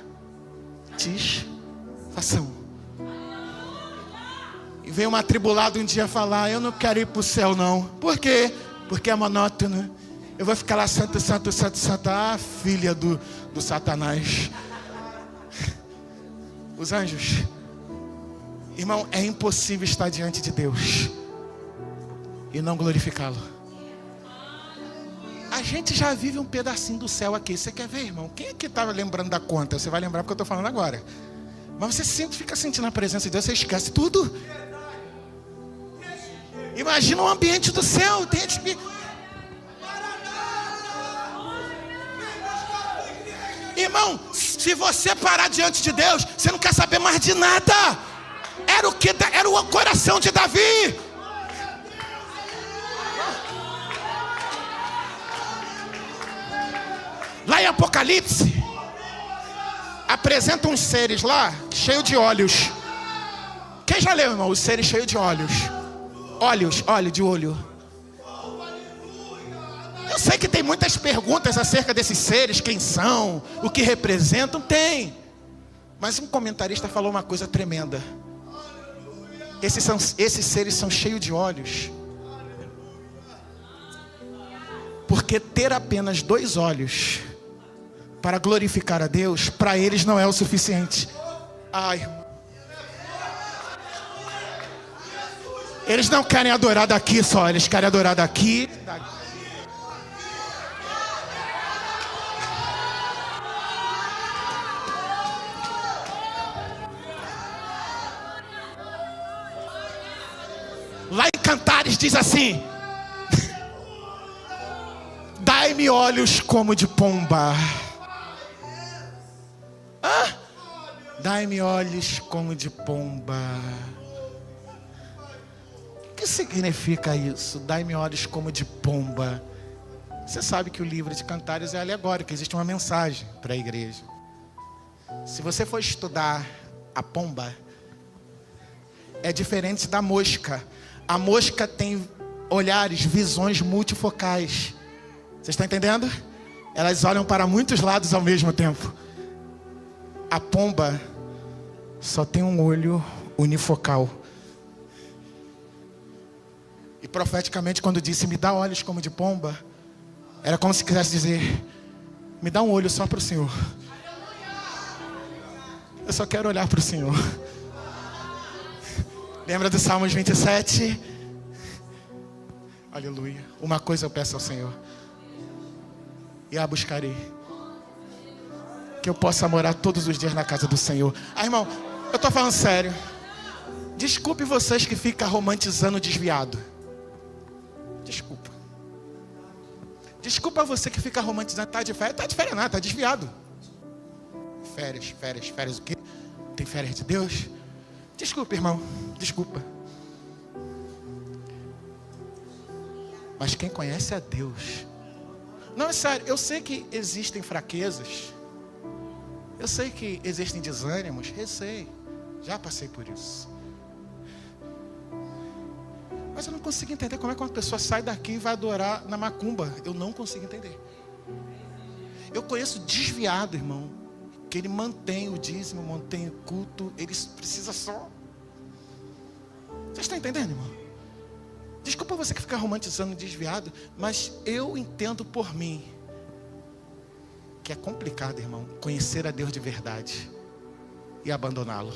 Speaker 2: E veio um atribulado um dia falar: eu não quero ir para o céu não. Por quê? Porque é monótono. Eu vou ficar lá santo, santo, santo, santo. Ah, filha do Satanás. Os anjos. Irmão, é impossível estar diante de Deus e não glorificá-lo. A gente já vive um pedacinho do céu aqui. Você quer ver, irmão? Quem é que estava lembrando da conta? Você vai lembrar porque eu estou falando agora. Mas você sempre fica sentindo a presença de Deus, você esquece tudo. Imagina o ambiente do céu. Tem gente... Irmão, se você parar diante de Deus, você não quer saber mais de nada. Era o coração de Davi. Lá em Apocalipse, apresenta uns seres lá, cheios de olhos. Quem já leu, irmão? Os seres cheios de olhos. Óleo de olho. Eu sei que tem muitas perguntas acerca desses seres, quem são, o que representam, tem. Mas um comentarista falou uma coisa tremenda. Esses seres são cheios de olhos, porque ter apenas 2 olhos para glorificar a Deus, para eles não é o suficiente. Ai, eles não querem adorar daqui só, eles querem adorar daqui. Lá em Cantares diz assim: dai-me olhos como de pomba. Dai-me olhos como de pomba. O que significa isso? Dai-me olhos como de pomba. Você sabe que o livro de Cantares é alegórico, existe uma mensagem para a igreja. Se você for estudar a pomba, é diferente da mosca. A mosca tem olhares, visões multifocais. Vocês estão entendendo? Elas olham para muitos lados ao mesmo tempo. A pomba só tem um olho unifocal. E profeticamente, quando disse: me dá olhos como de pomba, era como se quisesse dizer: me dá um olho só para o Senhor. Eu só quero olhar para o Senhor. Lembra do Salmos 27? Aleluia. Uma coisa eu peço ao Senhor, e a buscarei: que eu possa morar todos os dias na casa do Senhor. Irmão, eu estou falando sério. Desculpe vocês que ficam romantizando o desviado. Desculpa. Desculpa você que fica romantizando. Tá de férias? Tá de férias nada, tá desviado. Férias o quê? Tem férias de Deus? Desculpa, irmão, desculpa. Mas quem conhece a Deus... Não, é sério, eu sei que existem fraquezas. Eu sei que existem desânimos. Eu sei, já passei por isso. Mas eu não consigo entender como é que uma pessoa sai daqui e vai adorar na macumba. Eu não consigo entender. Eu conheço desviado, irmão, que ele mantém o dízimo, mantém o culto, ele precisa só. Vocês estão entendendo, irmão? Desculpa você que fica romantizando desviado, mas eu entendo por mim que é complicado, irmão, conhecer a Deus de verdade e abandoná-lo.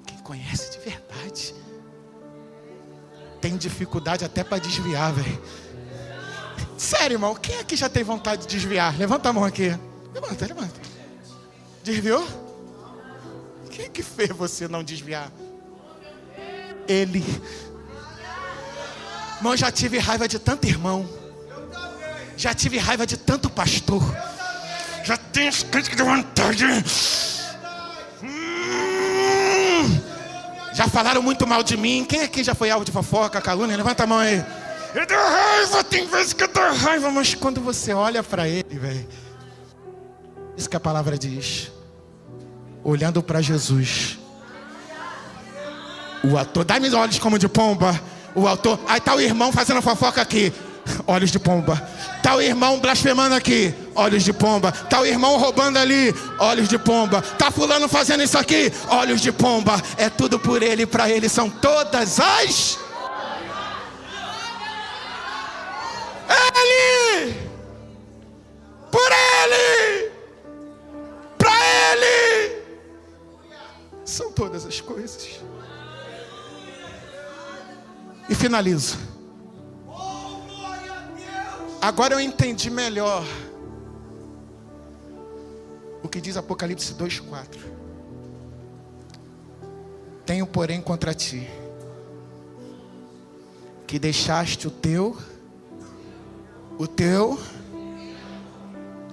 Speaker 2: Quem conhece de verdade tem dificuldade até para desviar, velho. Sério, irmão, quem aqui já tem vontade de desviar? Levanta a mão aqui. Levanta. Desviou? Quem que fez você não desviar? Ele. Irmão, eu já tive raiva de tanto irmão. Já tive raiva de tanto pastor. Já tenho as críticas de vontade. Já falaram muito mal de mim. Quem aqui já foi alvo de fofoca, calúnia? Levanta a mão aí. Eu dou raiva, tem vezes que eu dou raiva. Mas quando você olha para ele, velho, isso que a palavra diz. Olhando para Jesus, o ator, dá-me olhos como de pomba. O autor, aí tá o irmão fazendo fofoca aqui, olhos de pomba. Tá o irmão blasfemando aqui, olhos de pomba. Tá o irmão roubando ali, olhos de pomba. Tá fulano fazendo isso aqui, olhos de pomba. É tudo por ele, para ele são todas as... Ele! Por ele! Para ele! São todas as coisas. E finalizo. Agora eu entendi melhor o que diz Apocalipse 2:4. Tenho, porém, contra ti que deixaste o teu.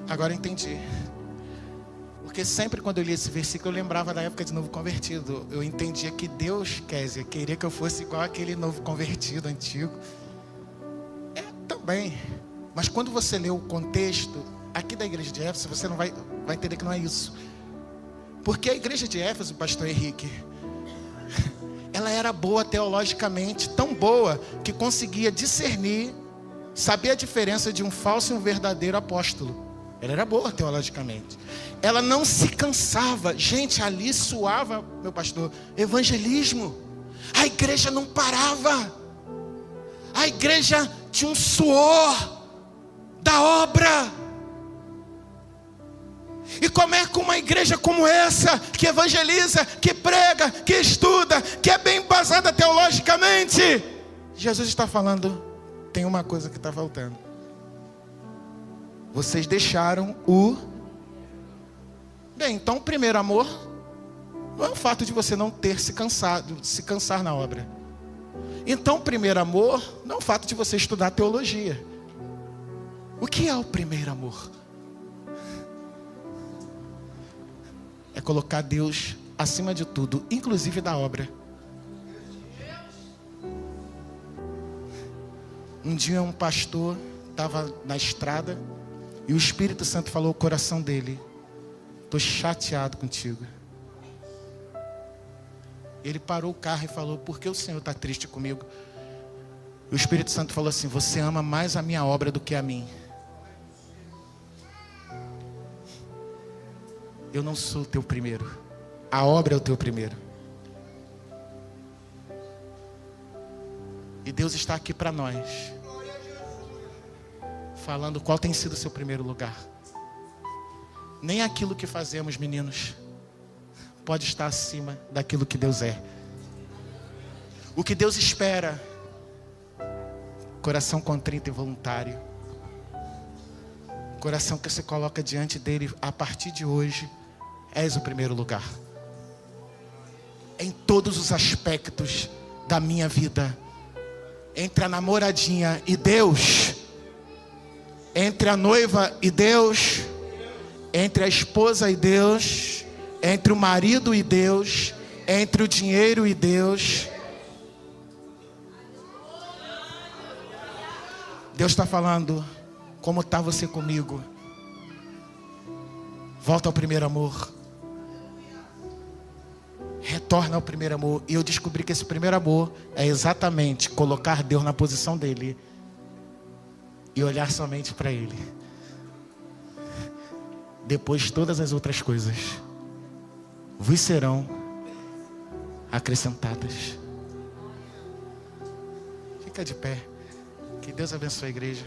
Speaker 2: Agora eu entendi. Porque sempre quando eu li esse versículo eu lembrava da época de novo convertido. Eu entendia que Deus, Kézia, queria que eu fosse igual aquele novo convertido antigo. É, também. Mas quando você lê o contexto aqui da igreja de Éfeso, você não vai entender que não é isso. Porque a igreja de Éfeso, pastor Henrique, ela era boa teologicamente, tão boa que conseguia discernir, saber a diferença de um falso e um verdadeiro apóstolo. Ela era boa teologicamente. Ela não se cansava. Gente, ali suava, meu pastor, evangelismo. A igreja não parava. A igreja tinha um suor da obra. E como é que uma igreja como essa, que evangeliza, que prega, que estuda, que é bem embasada teologicamente, Jesus está falando, tem uma coisa que está faltando. Vocês deixaram o... Bem, então o primeiro amor não é o fato de você não ter se cansar na obra. Então o primeiro amor não é o fato de você estudar teologia. O que é o primeiro amor? É colocar Deus acima de tudo, inclusive da obra. Um dia um pastor estava na estrada e o Espírito Santo falou ao coração dele: estou chateado contigo. Ele parou o carro e falou: por que o Senhor está triste comigo? E o Espírito Santo falou assim: você ama mais a minha obra do que a mim. Eu não sou o teu primeiro. A obra é o teu primeiro. E Deus está aqui para nós, falando qual tem sido o seu primeiro lugar. Nem aquilo que fazemos, meninos, pode estar acima daquilo que Deus é. O que Deus espera: coração contrito e voluntário. Coração que se coloca diante dele. A partir de hoje, és o primeiro lugar. Em todos os aspectos da minha vida. Entre a namoradinha e Deus, entre a noiva e Deus, entre a esposa e Deus, entre o marido e Deus, entre o dinheiro e Deus. Deus está falando: como está você comigo? Volta ao primeiro amor. Retorna ao primeiro amor. E eu descobri que esse primeiro amor é exatamente colocar Deus na posição dele e olhar somente para ele. depois todas as outras coisas vos serão acrescentadas. Fica de pé. Que Deus abençoe a igreja.